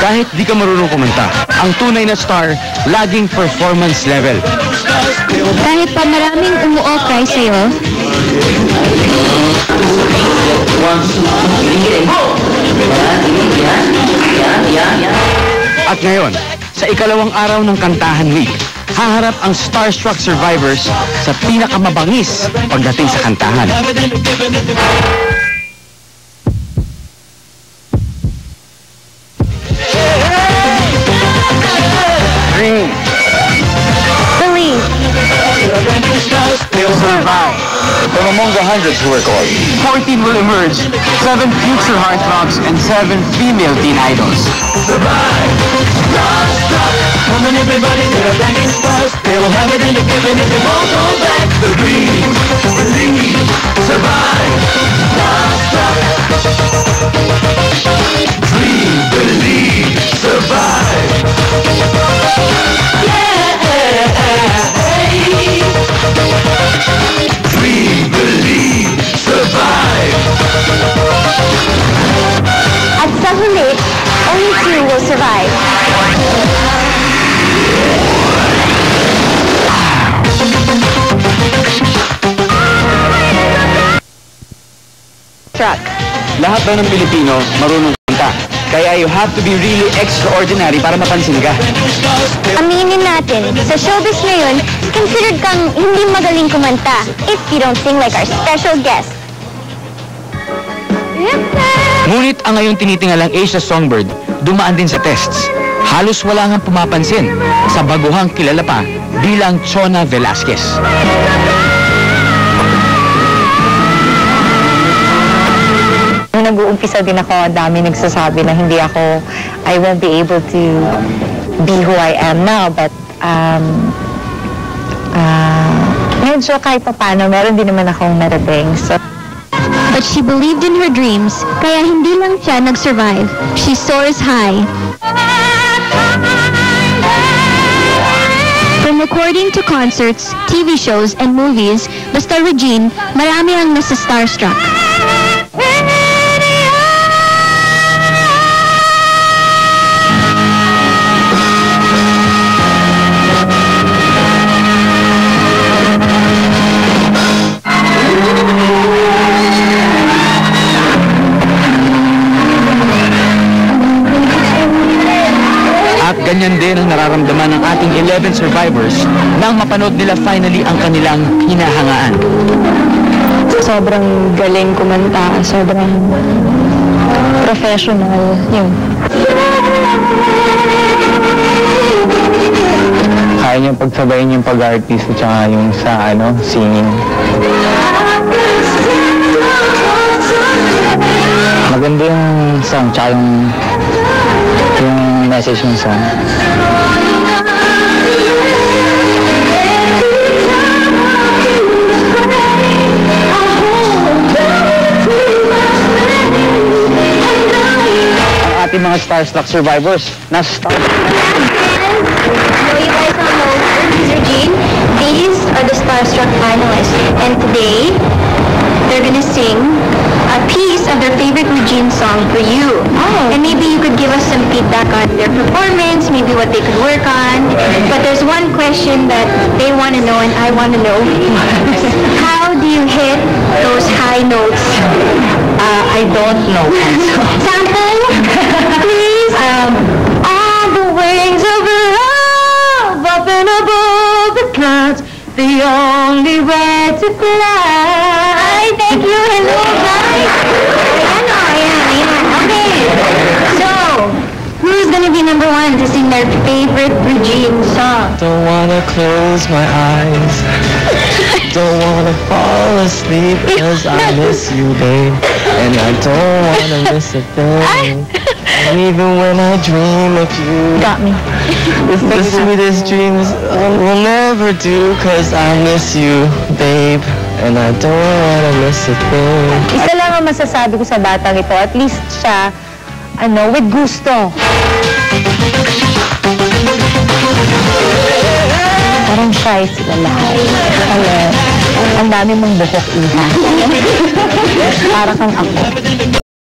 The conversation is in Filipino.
Kahit di ka marunong kumanta, ang tunay na star, laging performance level. Kahit pa maraming umuokray sa'yo, at ngayon, sa ikalawang araw ng Kantahan Week, haharap ang Starstruck Survivors sa pinakamabangis pagdating sa kantahan. believe. They'll survive. From among the hundreds who were called, 14 will emerge, 7 future heartthrobs, and 7 female teen idols. Survive! Starstruck! Come on everybody, they're back in stars. They will have it and they're giving it, they won't go back. The dream, believe, survive! Starstruck! Dream, believe, survive! Dream, believe, survive! At sa huli, only 2 will survive. Truck. Lahat daw ng Pilipino marunong kumanta. Kaya you have to be really extraordinary para mapansin ka. Aminin natin, sa showbiz ngayon, considered kang hindi magaling kumanta if you don't sing like our special guest. Ngunit ang ngayong tinitingalang Asia Songbird, dumaan din sa tests. Halos wala ngang pumapansin sa baguhang kilala pa bilang Chona Velasquez. Nung nag-uumpisa din ako, dami nagsasabi na I won't be able to be who I am now, but medyo kahit pa paano, meron din naman akong narating. So, But she believed in her dreams, kaya hindi lang siya nag-survive. She soars high. From recording to concerts, TV shows, and movies, basta Regine, marami ang nasa starstruck. Ganyan din ang nararamdaman ng ating 11 survivors nang mapanood nila finally ang kanilang hinahangaan. sobrang galing kumanta, sobrang professional yun. Kaya niyang pagsabayin yung pag-artist at saka yung sa singing. Maganda yung song, tsaka yung message ng song. Ang ating mga Starstruck survivors, nasa So you guys all know Regine. These are the Starstruck finalists, and today they're gonna sing a piece of their favorite Regine song for you. And maybe you could give us some feedback on their performance, maybe what they could work on. But there's one question that they want to know and I want to know. How do you hit those high notes? I don't know. Sample, please. On the wings of love, up and above the clouds, the only way to fly. Thank you. Hello, guys. Okay. So, who's gonna be number one to sing their favorite Regine song? Don't wanna close my eyes. Don't wanna fall asleep cause I miss you, babe. And I don't wanna miss a thing. And even when I dream of you, Got me. it's the sweetest dreams I will never do cause I miss you, babe. And I don't wanna miss a thing. Isa lang ang masasabi ko sa batang ito, at least siya, with gusto. Parang shy sila lahat. Ang dami mong buhok, iha. Para kang ako.